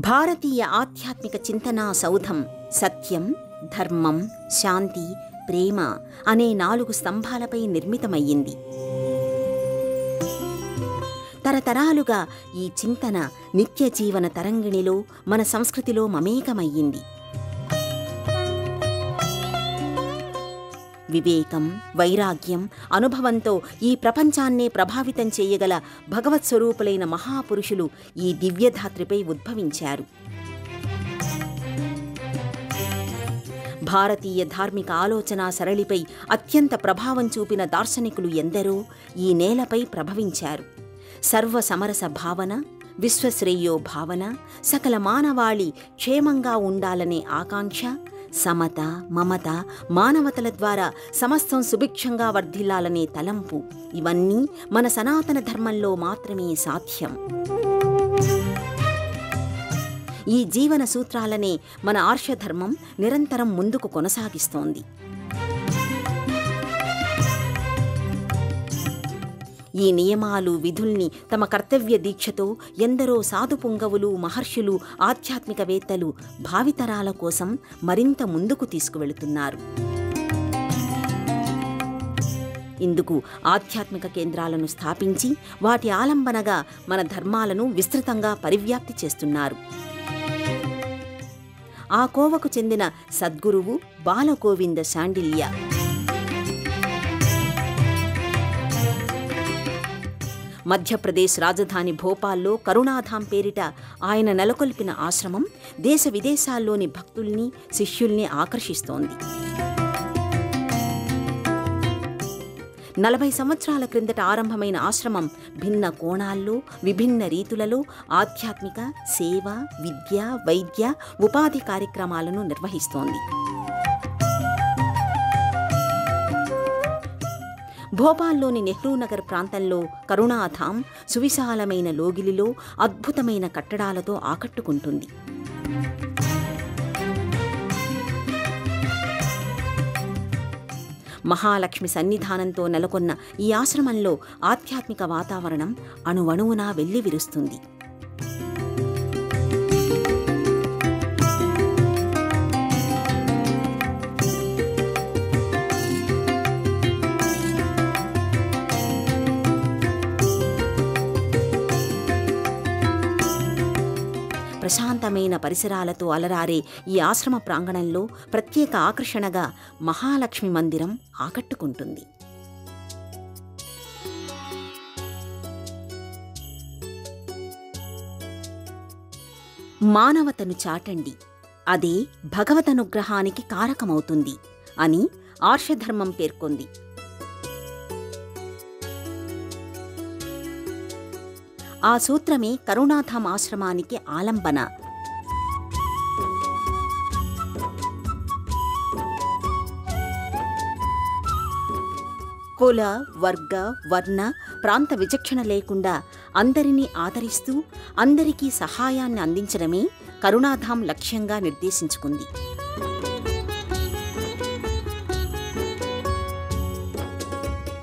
భారతీయ ఆధ్యాత్మిక చింతనా సౌధం సత్యం, ధర్మం, శాంతి, ప్రేమ అనే 4 స్తంభాలపై నిర్మితమయ్యింది. తరతరాలుగా ఈ చింతన నిత్య జీవన తరంగిణిలో మన సంస్కృతిలో మమేకమయ్యింది. వివేకం, వైరాగ్యం, అనుభవంతో ఈ ప్రపంచాన్నే ప్రభావితం చేయగల భగవత్ స్వరూపులైన మహాపురుషులు ఈ దివ్యధాత్రిపై ఉద్భవించారు. భారతీయ ధార్మిక ఆలోచనా సరళిపై అత్యంత ప్రభావం చూపిన దార్శనికులు ఎందరో ఈ నేలపై ప్రభవించారు. సర్వసమరస భావన, విశ్వశ్రేయో భావన, సకల మానవాళి క్షేమంగా ఉండాలనే ఆకాంక్ష, సమత, మమత, మానవతల ద్వారా సమస్తం సుభిక్షంగా వర్ధిల్లాలనే తలంపు, ఇవన్నీ మన సనాతన ధర్మంలో మాత్రమే సాధ్యం. ఈ జీవన సూత్రాలనే మన ఆర్షధర్మం నిరంతరం ముందుకు కొనసాగిస్తోంది. ఈ నియమాలు, విధుల్ని తమ కర్తవ్య దీక్షతో ఎందరో సాధుపుంగవులు, మహర్షులు, ఆధ్యాత్మికవేత్తలు భావితరాల కోసం మరింత ముందుకు తీసుకువెళుతున్నారు. ఇందుకు ఆధ్యాత్మిక కేంద్రాలను స్థాపించి వాటి ఆలంబనగా మన ధర్మాలను విస్తృతంగా పరివ్యాప్తి చేస్తున్నారు. ఆ కోవకు చెందిన సద్గురువు బాలగోవింద శాండిల్య. మధ్యప్రదేశ్ రాజధాని భోపాల్లో కరుణాధాం పేరిట ఆయన నెలకొల్పిన ఆశ్రమం దేశ విదేశాల్లోని భక్తుల్ని, శిష్యుల్ని ఆకర్షిస్తోంది. 40 సంవత్సరాల క్రిందట ఆరంభమైన ఆశ్రమం భిన్న కోణాల్లో, విభిన్న రీతులలో ఆధ్యాత్మిక, సేవ, విద్య, వైద్య, ఉపాధి కార్యక్రమాలను నిర్వహిస్తోంది. భోపాల్లోని నెహ్రూనగర్ ప్రాంతంలో కరుణాధాం సువిశాలమైన లోగిలిలో అద్భుతమైన కట్టడాలతో ఆకట్టుకుంటుంది. మహాలక్ష్మి సన్నిధానంతో నెలకొన్న ఈ ఆశ్రమంలో ఆధ్యాత్మిక వాతావరణం అణువణువునా వెల్లివిరుస్తుంది. ప్రశాంతమైన పరిసరాలతో అలరారే ఈ ఆశ్రమ ప్రాంగణంలో ప్రత్యేక ఆకర్షణగా మహాలక్ష్మి మందిరం ఆకట్టుకుంటుంది. మానవతను చాటండి, అదే భగవదనుగ్రహానికి కారకమవుతుంది అని ఆర్షధర్మం పేర్కొంది. ఆ సూత్రమే కరుణాధాం ఆశ్రమానికి ఆలంబన. కుల, వర్గ, వర్ణ, ప్రాంత విచక్షణ లేకుండా అందరినీ ఆదరిస్తూ అందరికీ సహాయాన్ని అందించడమే కరుణాధాం లక్ష్యంగా నిర్దేశించుకుంది.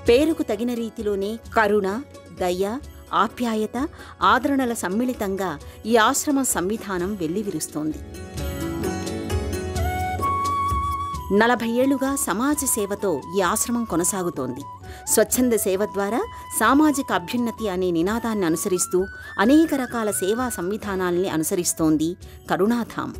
పేరుకు తగిన రీతిలోనే కరుణ, దయ, ఆప్యాయత, ఆదరణల సమ్మిళితంగా ఈ ఆశ్రమ సంవిధానం వెల్లివిరుస్తోంది. 40 ఏళ్లుగా సమాజ సేవతో ఈ ఆశ్రమం కొనసాగుతోంది. స్వచ్ఛంద సేవ ద్వారా సామాజిక అభ్యున్నతి అనే నినాదాన్ని అనుసరిస్తూ అనేక రకాల సేవా సంవిధానాల్ని అనుసరిస్తోంది కరుణాధాం.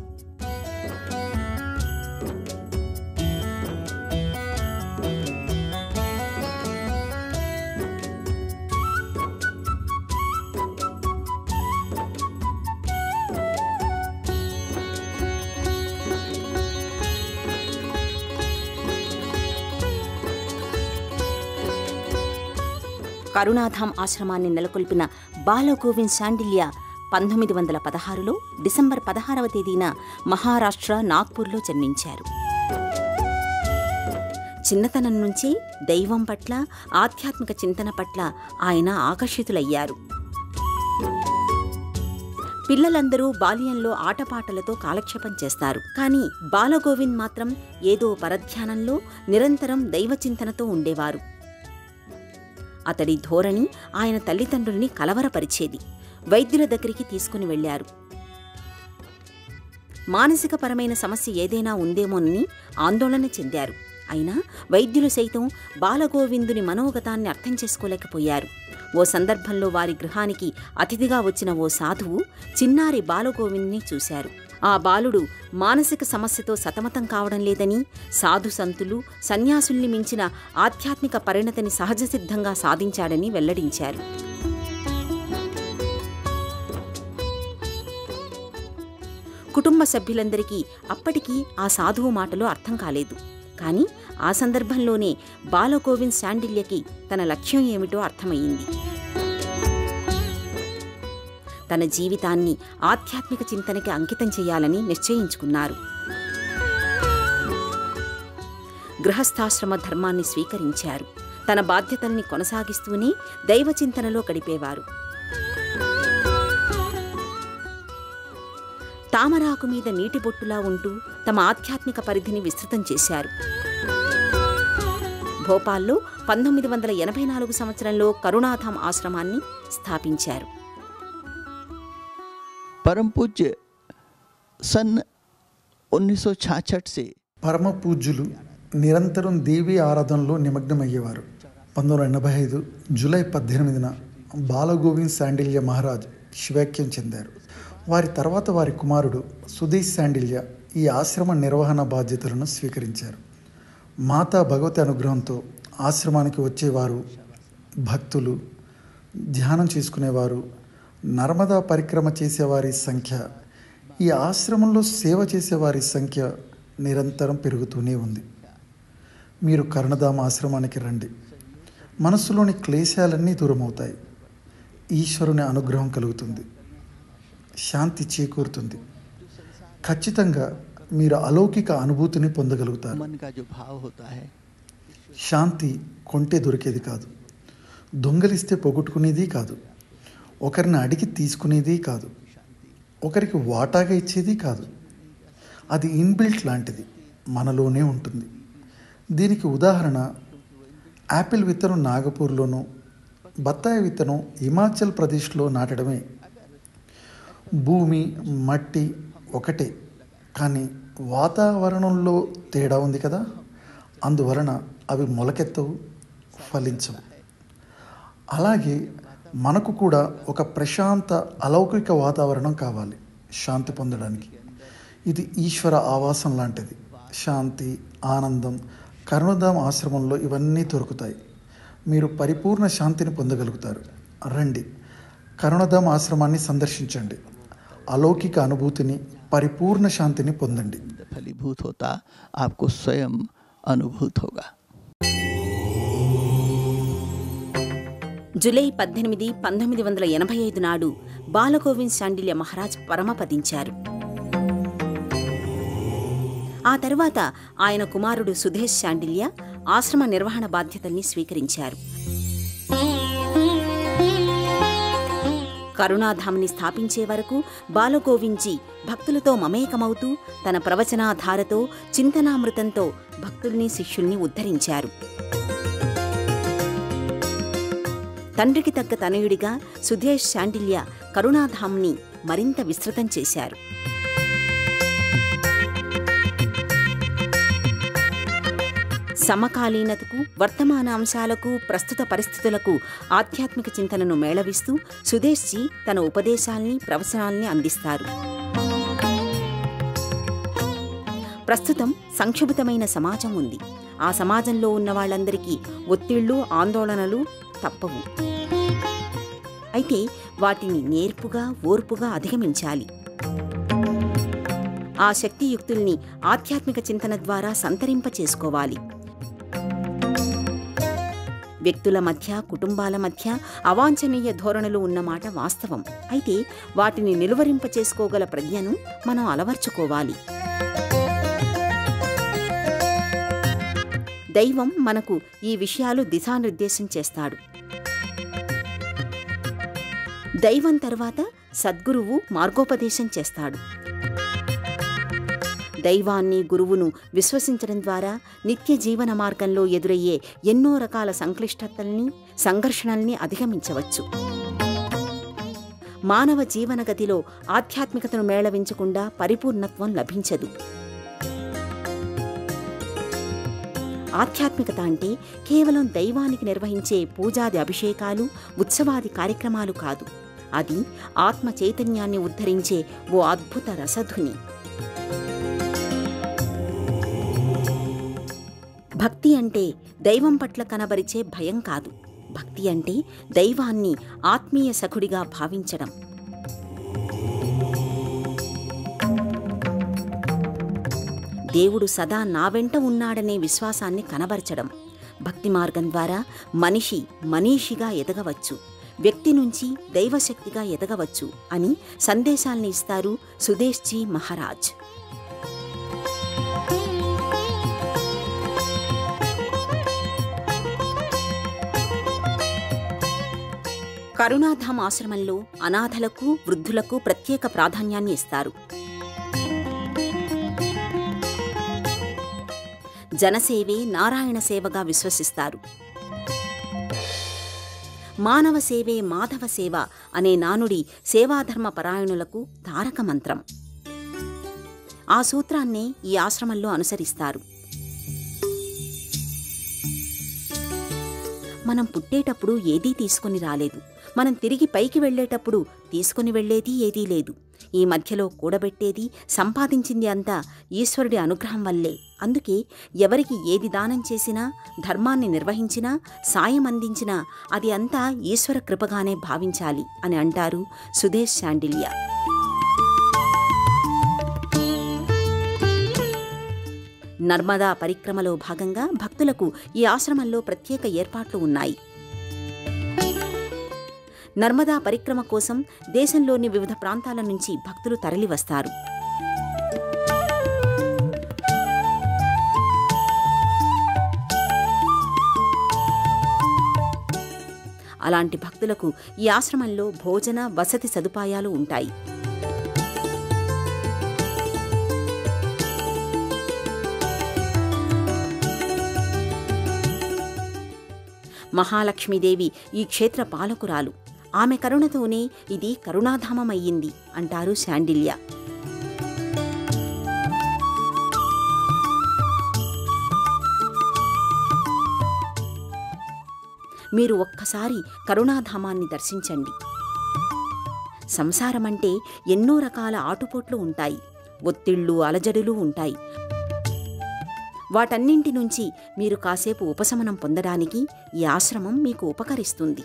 కరుణాధాం ఆశ్రమాన్ని నెలకొల్పిన బాలగోవింద్ శాండిల్య 1916లో డిసెంబర్ 16వ తేదీన మహారాష్ట్ర నాగ్పూర్లో జన్మించారు. చిన్నతనం నుంచి దైవం పట్ల, ఆధ్యాత్మిక చింతన పట్ల ఆయన ఆకర్షితులయ్యారు. పిల్లలందరూ బాల్యంలో ఆటపాటలతో కాలక్షేపం చేస్తారు. కానీ బాలగోవింద్ మాత్రం ఏదో పరధ్యానంలో నిరంతరం దైవచింతనతో ఉండేవారు. అతడి ధోరణి ఆయన తల్లిదండ్రుల్ని కలవరపరిచేది. వైద్యుల దగ్గరికి తీసుకుని వెళ్లారు. మానసికపరమైన సమస్య ఏదైనా ఉందేమోనని ఆందోళన చెందారు. అయినా వైద్యులు సైతం బాలగోవిందుని మనోగతాన్ని అర్థం చేసుకోలేకపోయారు. ఓ సందర్భంలో వారి గృహానికి అతిథిగా వచ్చిన ఓ సాధువు చిన్నారి బాలగోవింద్ని చూశారు. ఆ బాలుడు మానసిక సమస్యతో సతమతం కావడం లేదని, సాధు సంతులు సన్యాసుల్ని మించిన ఆధ్యాత్మిక పరిణతిని సహజసిద్ధంగా సాధించాడని వెల్లడించారు. కుటుంబ సభ్యులందరికీ అప్పటికీ ఆ సాధువు మాటలు అర్థం కాలేదు. కానీ ఆ సందర్భంలోనే బాలగోవింద్ శాండిల్యకి తన లక్ష్యం ఏమిటో అర్థమయ్యింది. తన జీవితాన్ని ఆధ్యాత్మిక చింతనకి అంకితం చేయాలని నిశ్చయించుకున్నారు. గృహస్థాశ్రమ ధర్మాన్ని స్వీకరించారు. తన బాధ్యతల్ని కొనసాగిస్తూనే దైవచింతనలో గడిపేవారు. తామరాకు మీద నీటి బొట్టులా ఉంటూ తమ ఆధ్యాత్మిక పరిధిని విస్తృతం చేశారు. భోపాల్లో 1984 సంవత్సరంలో కరుణాధామ్ ఆశ్రమాన్ని స్థాపించారు. परम पूज्य सन 1966 से పరమ పూజ్యులు నిరంతరం దేవీ ఆరాధనలో నిమగ్నమయ్యేవారు. 1985 జూలై 18న బాలగోవింద్ శాండిల్య మహారాజ్ శివైక్యం చెందారు. వారి తర్వాత వారి కుమారుడు సుధీష్ శాండిల్య ఈ ఆశ్రమ నిర్వహణ బాధ్యతలను స్వీకరించారు. మాతా భగవతి అనుగ్రహంతో ఆశ్రమానికి వచ్చేవారు, భక్తులు, ధ్యానం చేసుకునేవారు, నర్మదా పరిక్రమ చేసేవారి సంఖ్య, ఈ ఆశ్రమంలో సేవ చేసేవారి సంఖ్య నిరంతరం పెరుగుతూనే ఉంది. మీరు కరుణధామ ఆశ్రమానికి రండి. మనస్సులోని క్లేశాలన్నీ దూరమవుతాయి. ఈశ్వరుని అనుగ్రహం కలుగుతుంది. శాంతి చేకూరుతుంది. ఖచ్చితంగా మీరు అలౌకిక అనుభూతిని పొందగలుగుతారు. శాంతి కొంటే దొరికేది కాదు, దొంగలిస్తే పోగొట్టుకునేది కాదు, ఒకరిని అడిగి తీసుకునేది కాదు, ఒకరికి వాటాగా ఇచ్చేది కాదు. అది ఇన్బిల్ట్ లాంటిది, మనలోనే ఉంటుంది. దీనికి ఉదాహరణ యాపిల్ విత్తనం నాగపూర్లోనూ, బత్తాయి విత్తనం హిమాచల్ ప్రదేశ్లో నాటడమే. భూమి, మట్టి ఒకటే, కానీ వాతావరణంలో తేడా ఉంది కదా. అందువలన అవి మొలకెత్తవు, ఫలించవు. అలాగే మనకు కూడా ఒక ప్రశాంత అలౌకిక వాతావరణం కావాలి శాంతి పొందడానికి. ఇది ఈశ్వర ఆవాసం లాంటిది. శాంతి, ఆనందం కరుణధామ్ ఆశ్రమంలో ఇవన్నీ దొరుకుతాయి. మీరు పరిపూర్ణ శాంతిని పొందగలుగుతారు. రండి, కరుణధామ్ ఆశ్రమాన్ని సందర్శించండి. అలౌకిక అనుభూతిని, పరిపూర్ణ శాంతిని పొందండి. ఫలీభూత హోతా ఆప్కో స్వయం అనుభూత హోగా. జూలై 18, 1985 నాడు బాలగోవింద్ శాండిల్య మహారాజ్ పరమపదించారు. ఆ తర్వాత ఆయన కుమారుడు సుధేష్ శాండిల్య ఆశ్రమ నిర్వహణ బాధ్యతల్ని స్వీకరించారు. కరుణాధామ్ని స్థాపించే వరకు బాలగోవింద్జీ భక్తులతో మమేకమవుతూ తన ప్రవచనాధారతో, చింతనామృతంతో భక్తుల్ని, శిష్యుల్ని ఉద్ధరించారు. తండ్రికి తగ్గ తనయుడిగా సుధేష్ శాండిల్య కరుణాధామ్ని మరింత విస్తృతం చేశారు. సమకాలీనతకు, వర్తమాన అంశాలకు, ప్రస్తుత పరిస్థితులకు ఆధ్యాత్మిక చింతనను మేళవిస్తూ సుధేష్జీ తన ఉపదేశాల్ని, ప్రవచనాల్ని అందిస్తారు. ప్రస్తుతం సంక్షుభితమైన సమాజం ఉంది. ఆ సమాజంలో ఉన్న వాళ్ళందరికీ ఒత్తిళ్లు, ఆందోళనలు తప్పవు. అయితే వాటిని నేర్పుగా, ఓర్పుగా అధిగమించాలి. ఆ శక్తియుక్తుల్ని ఆధ్యాత్మిక చింతన ద్వారా సంతరింప చేసుకోవాలి. వ్యక్తుల మధ్య, కుటుంబాల మధ్య అవాంఛనీయ ధోరణులు ఉన్నమాట వాస్తవం. అయితే వాటిని నిలువరింప చేసుకోగల ప్రజ్ఞను మనం అలవర్చుకోవాలి. దైవం మనకు ఈ విషయాలు దిశానిర్దేశం చేస్తాడు. దైవం తర్వాత సద్గురువు మార్గోపదేశం చేస్తాడు. దైవాన్ని, గురువును విశ్వసించడం ద్వారా నిత్య జీవన మార్గంలో ఎదురయ్యే ఎన్నో రకాల సంక్లిష్టతల్ని, సంఘర్షణల్ని అధిగమించవచ్చు. మానవ జీవనగతిలో ఆధ్యాత్మికతను మేళవించకుండా పరిపూర్ణత్వం లభించదు. ఆధ్యాత్మికత అంటే కేవలం దైవానికి నిర్వహించే పూజాది అభిషేకాలు, ఉత్సవాది కార్యక్రమాలు కాదు. అది ఆత్మ చైతన్యాన్ని ఉద్ధరించే ఓ అద్భుత రసధుని. భక్తి అంటే దైవం పట్ల కనబరిచే భయం కాదు. భక్తి అంటే దైవాన్ని ఆత్మీయ సఖుడిగా భావించడం. దేవుడు సదా నా వెంట ఉన్నాడనే విశ్వాసాన్ని కనబరచడం. భక్తి మార్గం ద్వారా మనిషి మనీషిగా ఎదగవచ్చు, వ్యక్తి నుంచి దైవశక్తిగా ఎదగవచ్చు అని సందేశాల్ని ఇస్తారు సుదేశ్జీ మహారాజ్. కరుణాధామ్ ఆశ్రమంలో అనాథలకు, వృద్ధులకు ప్రత్యేక ప్రాధాన్యాన్ని ఇస్తారు. జనసేవే నారాయణ సేవగా విశ్వసిస్తారు. మానవ సేవే మాధవ సేవ అనే నానుడి సేవాధర్మ పరాయణులకు తారక మంత్రం. ఆ సూత్రాన్నే ఈ ఆశ్రమంలో అనుసరిస్తారు. మనం పుట్టేటప్పుడు ఏదీ తీసుకుని రాలేదు. మనం తిరిగి పైకి వెళ్లేటప్పుడు తీసుకుని వెళ్లేది ఏదీ లేదు. ఈ మధ్యలో కూడబెట్టేది, సంపాదించింది అంతా ఈశ్వరుడి అనుగ్రహం వల్లే. అందుకే ఎవరికి ఏది దానం చేసినా, ధర్మాన్ని నిర్వహించినా, సాయం అందించినా అది అంతా ఈశ్వర కృపగానే భావించాలి అని అంటారు సుదేశ్ శాండిల్య. నర్మదా పరిక్రమలో భాగంగా భక్తులకు ఈ ఆశ్రమంలో ప్రత్యేక ఏర్పాట్లు ఉన్నాయి. నర్మదా పరిక్రమ కోసం దేశంలోని వివిధ ప్రాంతాల నుంచి భక్తులు తరలివస్తారు. అలాంటి భక్తులకు ఈ ఆశ్రమంలో భోజన, వసతి సదుపాయాలు ఉంటాయి. మహాలక్ష్మీదేవి ఈ క్షేత్ర పాలకురాలు. ఆమె కరుణతోనే ఇది కరుణాధామమయ్యింది అంటారు శాండిల్య. మీరు ఒక్కసారి కరుణాధామాన్ని దర్శించండి. సంసారమంటే ఎన్నో రకాల ఆటుపోట్లు ఉంటాయి, ఒత్తిళ్లు, అలజడులు ఉంటాయి. వాటన్నింటి నుంచి మీరు కాసేపు ఉపశమనం పొందడానికి ఈ ఆశ్రమం మీకు ఉపకరిస్తుంది.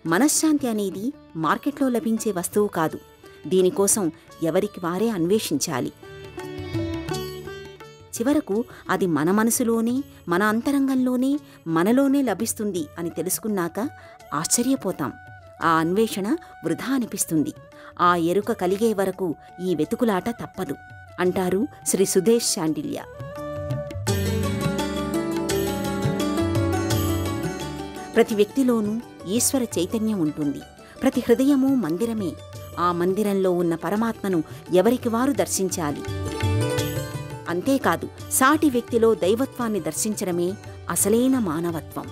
మనశ్శాంతి అనేది మార్కెట్లో లభించే వస్తువు కాదు. దీనికోసం ఎవరికి వారే అన్వేషించాలి. చివరకు అది మన మనసులోనే, మన అంతరంగంలోనే, మనలోనే లభిస్తుంది అని తెలుసుకున్నాక ఆశ్చర్యపోతాం. ఆ అన్వేషణ వృధా అనిపిస్తుంది. ఆ ఎరుక కలిగే వరకు ఈ వెతుకులాట తప్పదు అంటారు శ్రీ సుదేశ్ శాండిల్య. ప్రతి వ్యక్తిలోనూ ఈశ్వర చైతన్యం ఉంటుంది. ప్రతి హృదయము మందిరమే. ఆ మందిరంలో ఉన్న పరమాత్మను ఎవరికి వారు దర్శించాలి. అంతేకాదు, సాటి వ్యక్తిలో దైవత్వాన్ని దర్శించడమే అసలైన మానవత్వం.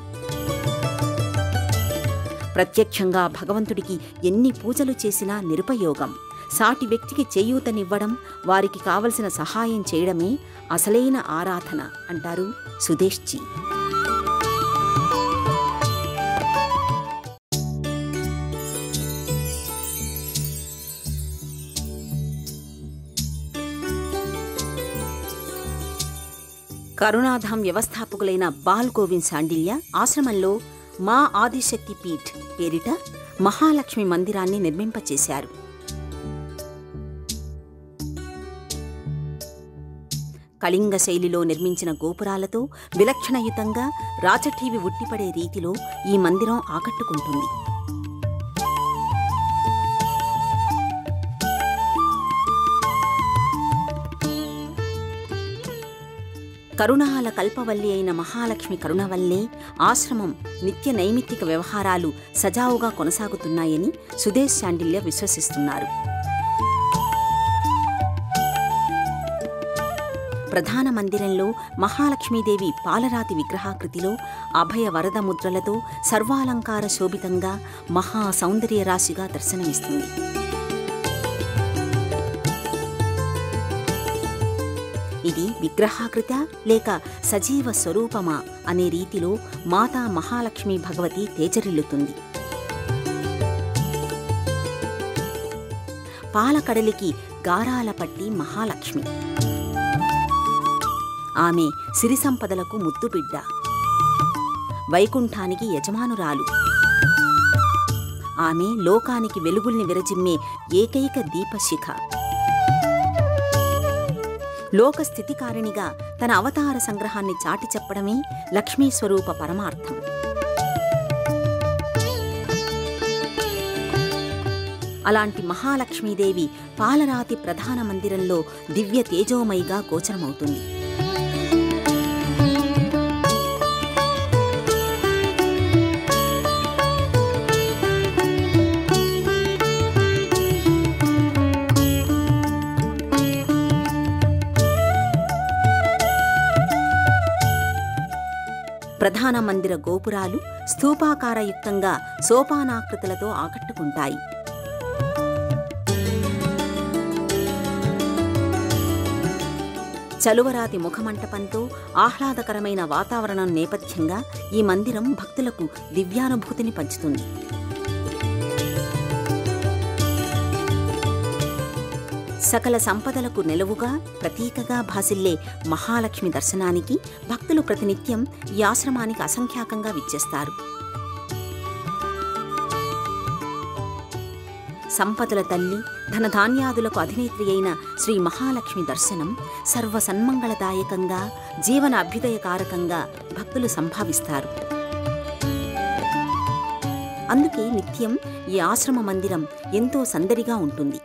ప్రత్యక్షంగా భగవంతుడికి ఎన్ని పూజలు చేసినా నిరుపయోగం. సాటి వ్యక్తికి చేయూతనివ్వడం, వారికి కావలసిన సహాయం చేయడమే అసలైన ఆరాధన అంటారు సుదేశ్జీ. కరుణాధామ్ వ్యవస్థాపకులైన బాల్ గోవింద్ శాండిల్య ఆశ్రమంలో మా ఆదిశక్తి పీఠ్ పేరిట మహాలక్ష్మి మందిరాన్ని నిర్మింపచేశారు. కళింగ శైలిలో నిర్మించిన గోపురాలతో విలక్షణయుతంగా రాచఠీవి ఉట్టిపడే రీతిలో ఈ మందిరం ఆకట్టుకుంటుంది. కరుణాల కల్పవల్లి అయిన మహాలక్ష్మి కరుణ వల్లే ఆశ్రమం నిత్య నైమిత్తిక వ్యవహారాలు సజావుగా కొనసాగుతున్నాయని సుదేశ్ శాండిల్య విశ్వసిస్తున్నారు. ప్రధాన మందిరంలో మహాలక్ష్మీదేవి పాలరాతి విగ్రహాకృతిలో అభయ వరద ముద్రలతో సర్వాలంకార శోభితంగా మహా సౌందర్య రాశిగా దర్శనమిస్తుంది. ఇది విగ్రహాకృత లేక సజీవ స్వరూపమా అనే రీతిలో మాతా మహాలక్ష్మీ భగవతి తేజరిల్లుతుంది. పాలకడలికి గారాల పట్టి మహాలక్ష్మి. ఆమె సిరి సంపదలకు ముద్దుబిడ్డ, వైకుంఠానికి యజమానురాలు. ఆమె లోకానికి వెలుగుల్ని విరజిమ్మే ఏకైక దీపశిఖ. లోకస్థితికారిణిగా తన అవతార సంగ్రహాన్ని చాటి చెప్పడమే లక్ష్మీ స్వరూప పరమార్థం. అలాంటి మహాలక్ష్మీదేవి పాలరాతి ప్రధాన మందిరంలో దివ్య తేజోమయిగా గోచరమవుతుంది. ప్రధాన మందిర గోపురాలు స్థూపాకారయుక్తంగా సోపానాకృతులతో ఆకట్టుకుంటాయి. చలువరాతి ముఖమంటపంతో ఆహ్లాదకరమైన వాతావరణం నేపథ్యంగా ఈ మందిరం భక్తులకు దివ్యానుభూతిని పంచుతుంది. సకల సంపదలకు నెలవుగా ప్రతీకగా భాసిల్లే మహాలక్ష్మి దర్శనానికి భక్తులు ప్రతినిత్యం ఈ ఆశ్రమానికి అసంఖ్యాకంగా విచ్చేస్తారు. సంపదల తల్లి, ధనధాన్యాదులకు అధినేత్రి అయిన శ్రీ మహాలక్ష్మి దర్శనం సర్వసన్మంగళదాయకంగా, జీవన అభ్యుదయకారకంగా భక్తులు సంభావిస్తారు. అందుకే నిత్యం ఈ ఆశ్రమ మందిరం ఎంతో సందడిగా ఉంటుంది.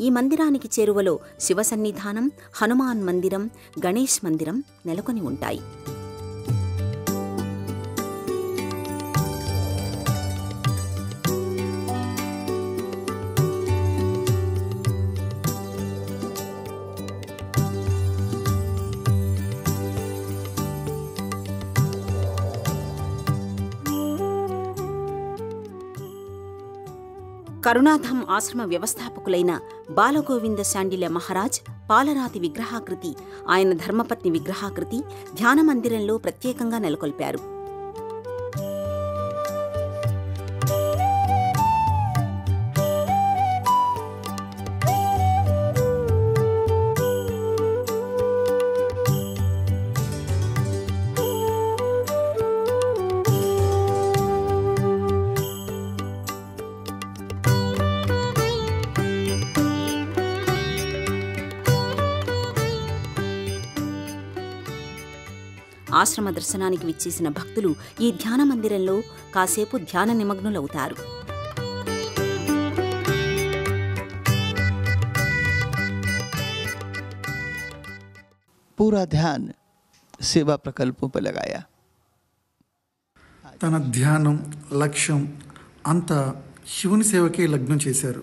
ఈ మందిరానికి చేరువలో శివ సన్నిధానం, హనుమాన్ మందిరం, గణేష్ మందిరం నెలకొని ఉంటాయి. కరుణాధామ్ ఆశ్రమ వ్యవస్థాపకులైన బాలగోవింద శాండిల్య మహారాజ్ పాలరాతి విగ్రహాకృతి, ఆయన ధర్మపత్ని విగ్రహాకృతి ధ్యాన మందిరంలో ప్రత్యేకంగా నెలకొల్పారు. ఆశ్రమ దర్శనానికి విచ్చేసిన భక్తులు ఈ ధ్యాన మందిరంలో కాసేపు ధ్యాన నిమగ్నులవుతారు. पूरा ध्यान सेवा प्रकल्पों पर लगाया. తన ధ్యానం, లక్ష్యం అంతా శివుని సేవకే లగ్నం చేశారు.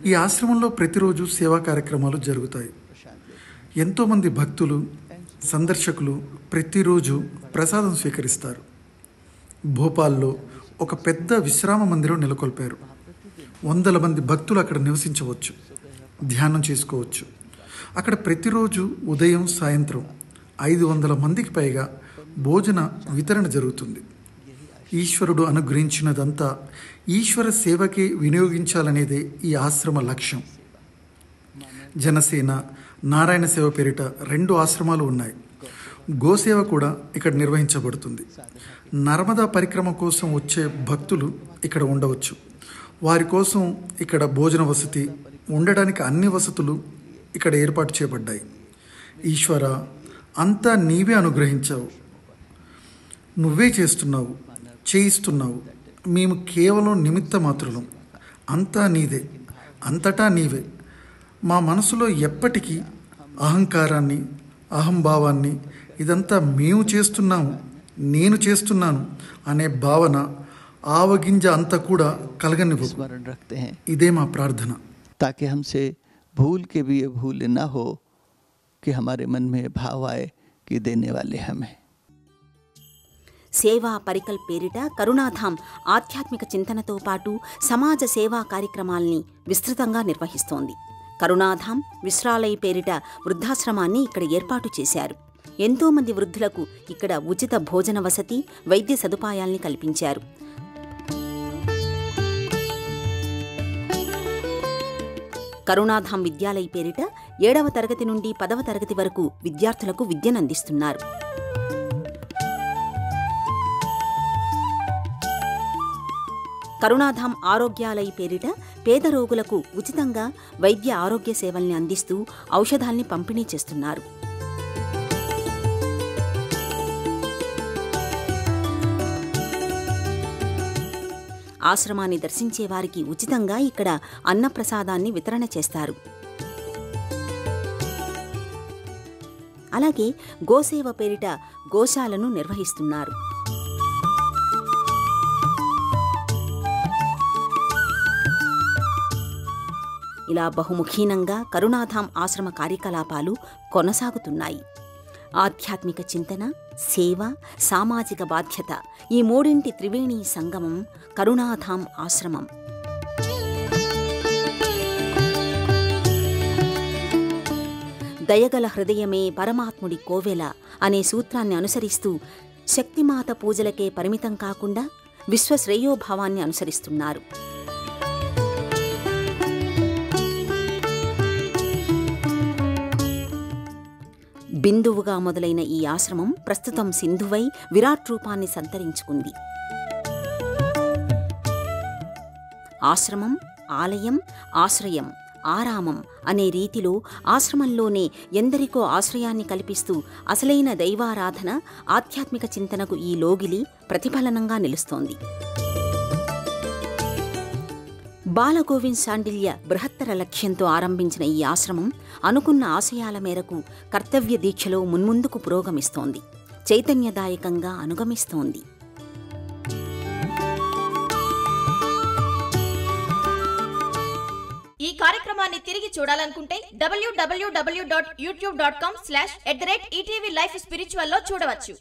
ఈ ఆశ్రమంలో ప్రతిరోజు సేవా కార్యక్రమాలు జరుగుతాయి. ఎంతోమంది భక్తులు, సందర్శకులు ప్రతిరోజు ప్రసాదం స్వీకరిస్తారు. భోపాల్లో ఒక పెద్ద విశ్రామ మందిరం నెలకొల్పారు. 100 మంది భక్తులు అక్కడ నివసించవచ్చు, ధ్యానం చేసుకోవచ్చు. అక్కడ ప్రతిరోజు ఉదయం, సాయంత్రం 500 మందికి పైగా భోజన వితరణ జరుగుతుంది. ఈశ్వరుడు అనుగ్రహించినదంతా ఈశ్వర సేవకే వినియోగించాలనేదే ఈ ఆశ్రమ లక్ష్యం. జనసేన, నారాయణ సేవ పేరిట 2 ఆశ్రమాలు ఉన్నాయి. గోసేవ కూడా ఇక్కడ నిర్వహించబడుతుంది. నర్మదా పరిక్రమ కోసం వచ్చే భక్తులు ఇక్కడ ఉండవచ్చు. వారి కోసం ఇక్కడ భోజన వసతి, ఉండడానికి అన్ని వసతులు ఇక్కడ ఏర్పాటు చేయబడ్డాయి. ఈశ్వర, అంతా నీవే అనుగ్రహించావు, నువ్వే చేస్తున్నావు, చేయిస్తున్నావు. మేము కేవలం నిమిత్త మాత్రులం. అంతా నీదే, అంతటా నీవే. మా మనసులో ఎప్పటికీ అహంకారాన్ని, అహంభావాన్ని ఇదంతా మేము చేస్తున్నాము, నేను చేస్తున్నాను అనే భావన ఆవగింజ అంతా కూడా కలగనివ్వు. स्मरण रखते हैं ఇదే మా ప్రార్థన. ताकि हमसे भूल के भी ये भूल ना हो कि हमारे मन में भाव आए कि देने वाले हम हैं. సేవా పరికల్ పేరిట కరుణాధాం ఆధ్యాత్మిక చింతనతో పాటు సమాజ సేవా కార్యక్రమాల్ని విస్తృతంగా నిర్వహిస్తోంది. కరుణాధాం విశ్రాలయ పేరిట వృద్ధాశ్రమాన్ని ఇక్కడ ఏర్పాటు చేశారు. ఎంతోమంది వృద్ధులకు ఇక్కడ ఉచిత భోజన వసతి, వైద్య సదుపాయాల్ని కల్పించారు. కరుణాధాం విద్యాలయ పేరిట 7వ తరగతి నుండి 10వ తరగతి వరకు విద్యార్థులకు విద్యనందిస్తున్నారు. కరుణాధాం ఆరోగ్యాలయ పేరిట పేద రోగులకు ఉచితంగా వైద్య ఆరోగ్య సేవల్ని అందిస్తూ ఔషధాల్ని పంపిణీ చేస్తున్నారు. ఆశ్రమాన్ని దర్శించే వారికి ఉచితంగా ఇక్కడ అన్నప్రసాదాన్ని వితరణ చేస్తారు. అలాగే గోసేవ పేరిట గోశాలను నిర్వహిస్తున్నారు. ఇలా బహుముఖీనంగా కరుణాధాం ఆశ్రమ కార్యకలాపాలు కొనసాగుతున్నాయి. ఆధ్యాత్మిక చింతన, సేవ, సామాజిక బాధ్యత ఈ మూడింటి త్రివేణీ సంగమం కరుణాధాం ఆశ్రమం. దయగల హృదయమే పరమాత్ముడి కోవెల అనే సూత్రాన్ని అనుసరిస్తూ శక్తిమాత పూజలకే పరిమితం కాకుండా విశ్వశ్రేయోభావాన్ని అనుసరిస్తున్నారు. బిందువుగా మొదలైన ఈ ఆశ్రమం ప్రస్తుతం సింధువై విరాట్ రూపాన్ని సంతరించుకుంది. ఆశ్రమం, ఆలయం, ఆశ్రయం, ఆరామం అనే రీతిలో ఆశ్రమంలోనే ఎందరికో ఆశ్రయాన్ని కల్పిస్తూ అసలైన దైవారాధన, ఆధ్యాత్మిక చింతనకు ఈ లోగిలి ప్రతిఫలనంగా నిలుస్తోంది. బాలగోవింద్ శాండిల్య బృహత్తర లక్ష్యంతో ఆరంభించిన ఈ ఆశ్రమం అనుకున్న ఆశయాల మేరకు కర్తవ్య దీక్షలో మున్ముందుకు పురోగమిస్తోంది, చైతన్యదాయకంగా అనుగమిస్తోంది. ఈ కార్యక్రమాన్ని తిరిగి చూడాలనుకుంటే www.youtube.com/@ETV Life Spiritual లో చూడవచ్చు.